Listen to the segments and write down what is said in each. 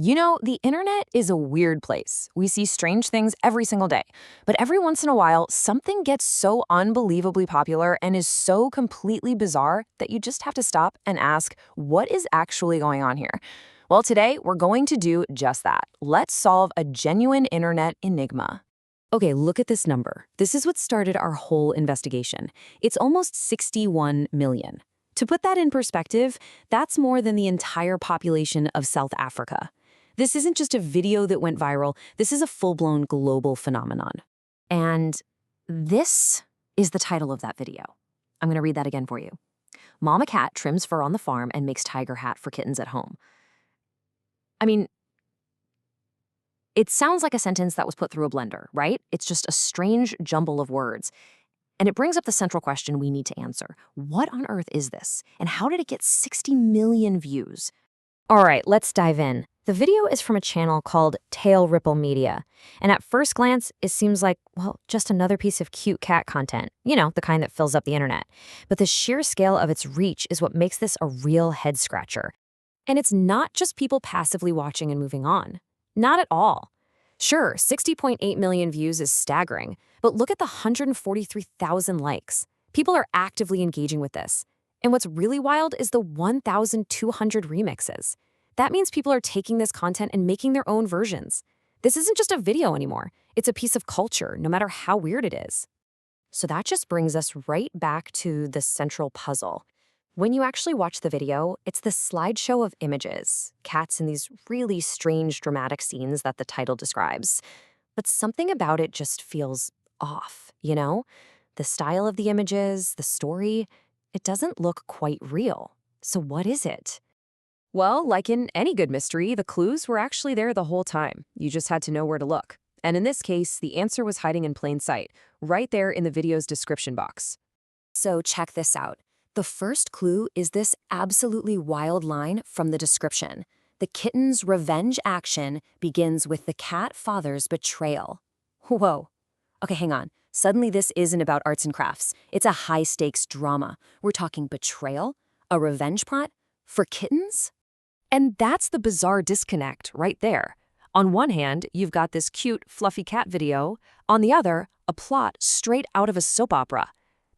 You know, the internet is a weird place. We see strange things every single day. But every once in a while, something gets so unbelievably popular and is so completely bizarre that you just have to stop and ask, what is actually going on here? Well, today we're going to do just that. Let's solve a genuine internet enigma. Okay, look at this number. This is what started our whole investigation. It's almost 61 million. To put that in perspective, that's more than the entire population of South Africa. This isn't just a video that went viral, this is a full-blown global phenomenon. And this is the title of that video. I'm going to read that again for you. Mama cat trims fur on the farm and makes tiger hat for kittens at home. I mean, it sounds like a sentence that was put through a blender, right? It's just a strange jumble of words. And it brings up the central question we need to answer. What on earth is this? And how did it get 60 million views? All right, let's dive in. The video is from a channel called Tail Ripple Media. And at first glance, it seems like, well, just another piece of cute cat content. You know, the kind that fills up the internet. But the sheer scale of its reach is what makes this a real head-scratcher. And it's not just people passively watching and moving on. Not at all. Sure, 60.8 million views is staggering, but look at the 143,000 likes. People are actively engaging with this. And what's really wild is the 1,200 remixes. That means people are taking this content and making their own versions. This isn't just a video anymore. It's a piece of culture, no matter how weird it is. So that just brings us right back to the central puzzle. When you actually watch the video, it's the slideshow of images, cats in these really strange dramatic scenes that the title describes. But something about it just feels off, you know? The style of the images, the story, it doesn't look quite real. So what is it? Well, like in any good mystery, the clues were actually there the whole time. You just had to know where to look. And in this case, the answer was hiding in plain sight, right there in the video's description box. So check this out. The first clue is this absolutely wild line from the description. The kitten's revenge action begins with the cat father's betrayal. Whoa. Okay, hang on. Suddenly this isn't about arts and crafts. It's a high-stakes drama. We're talking betrayal? A revenge plot? For kittens? And that's the bizarre disconnect right there. On one hand, you've got this cute, fluffy cat video. On the other, a plot straight out of a soap opera.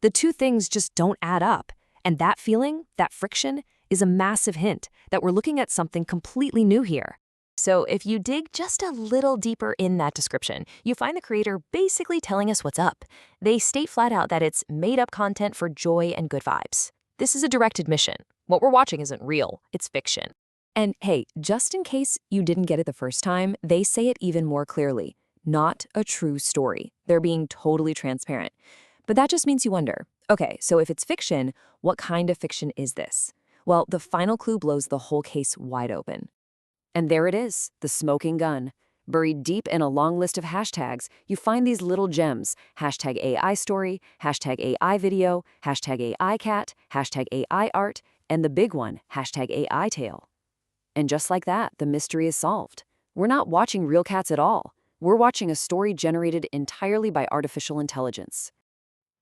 The two things just don't add up. And that feeling, that friction, is a massive hint that we're looking at something completely new here. So if you dig just a little deeper in that description, you find the creator basically telling us what's up. They state flat out that it's made-up content for joy and good vibes. This is a direct admission. What we're watching isn't real, it's fiction. And hey, just in case you didn't get it the first time, they say it even more clearly. Not a true story. They're being totally transparent. But that just means you wonder, okay, so if it's fiction, what kind of fiction is this? Well, the final clue blows the whole case wide open. And there it is, the smoking gun. Buried deep in a long list of hashtags, you find these little gems. Hashtag AI story, hashtag AI video, hashtag AI cat, hashtag AI art, and the big one, hashtag AI tale. And just like that, the mystery is solved. We're not watching real cats at all. We're watching a story generated entirely by artificial intelligence.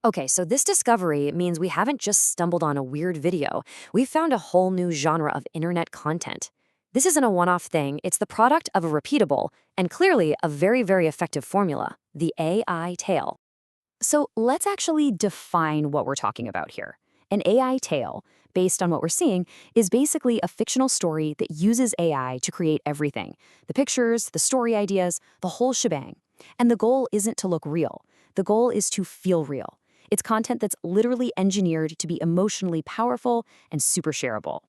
Okay, so this discovery means we haven't just stumbled on a weird video. We've found a whole new genre of internet content. This isn't a one-off thing. It's the product of a repeatable and clearly a very, very effective formula, the AI tale. So let's actually define what we're talking about here. An AI tale, based on what we're seeing, is basically a fictional story that uses AI to create everything. The pictures, the story ideas, the whole shebang. And the goal isn't to look real. The goal is to feel real. It's content that's literally engineered to be emotionally powerful and super shareable.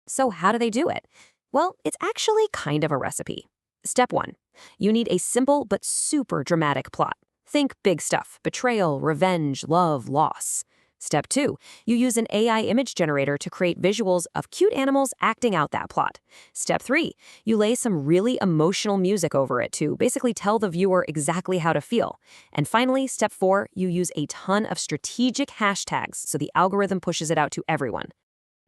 So how do they do it? Well, it's actually kind of a recipe. Step 1. You need a simple but super dramatic plot. Think big stuff: betrayal, revenge, love, loss. Step 2. You use an AI image generator to create visuals of cute animals acting out that plot. Step 3. You lay some really emotional music over it to basically tell the viewer exactly how to feel. And finally, step 4. You use a ton of strategic hashtags so the algorithm pushes it out to everyone.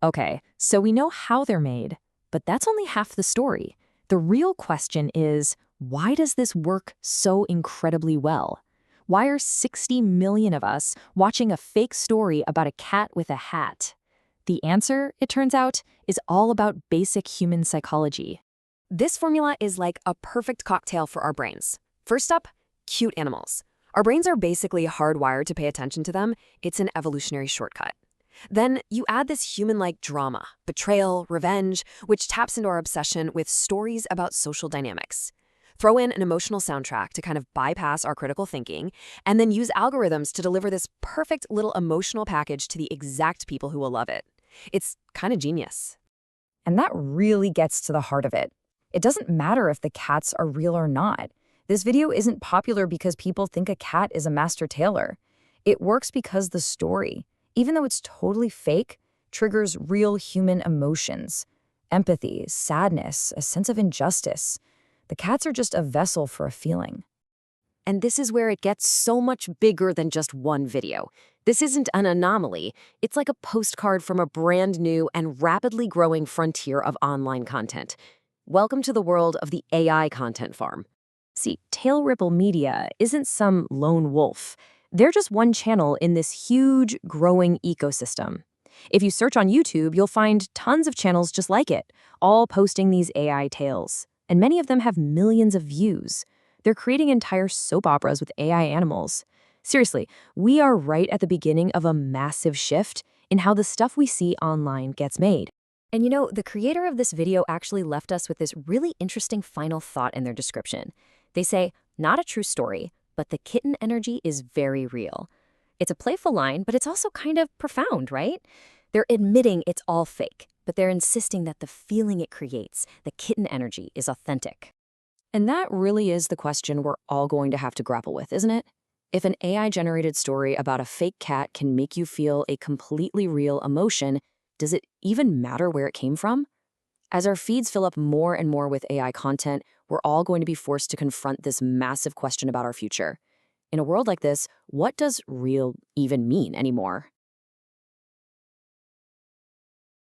Okay, so we know how they're made, but that's only half the story. The real question is, why does this work so incredibly well? Why are 60 million of us watching a fake story about a cat with a hat? The answer, it turns out, is all about basic human psychology. This formula is like a perfect cocktail for our brains. First up, cute animals. Our brains are basically hardwired to pay attention to them. It's an evolutionary shortcut. Then you add this human-like drama, betrayal, revenge, which taps into our obsession with stories about social dynamics. Throw in an emotional soundtrack to kind of bypass our critical thinking, and then use algorithms to deliver this perfect little emotional package to the exact people who will love it. It's kind of genius. And that really gets to the heart of it. It doesn't matter if the cats are real or not. This video isn't popular because people think a cat is a master tailor. It works because the story, even though it's totally fake, triggers real human emotions. Empathy, sadness, a sense of injustice. The cats are just a vessel for a feeling. And this is where it gets so much bigger than just one video. This isn't an anomaly. It's like a postcard from a brand new and rapidly growing frontier of online content. Welcome to the world of the AI content farm. See, Tail Ripple Media isn't some lone wolf. They're just one channel in this huge, growing ecosystem. If you search on YouTube, you'll find tons of channels just like it, all posting these AI tales. And many of them have millions of views. They're creating entire soap operas with AI animals. Seriously, we are right at the beginning of a massive shift in how the stuff we see online gets made. And you know, the creator of this video actually left us with this really interesting final thought in their description. They say, not a true story, but the kitten energy is very real. It's a playful line, but it's also kind of profound, right? They're admitting it's all fake, but they're insisting that the feeling it creates, the kitten energy, is authentic. And that really is the question we're all going to have to grapple with, isn't it? If an AI-generated story about a fake cat can make you feel a completely real emotion, does it even matter where it came from? As our feeds fill up more and more with AI content, we're all going to be forced to confront this massive question about our future. In a world like this, what does real even mean anymore?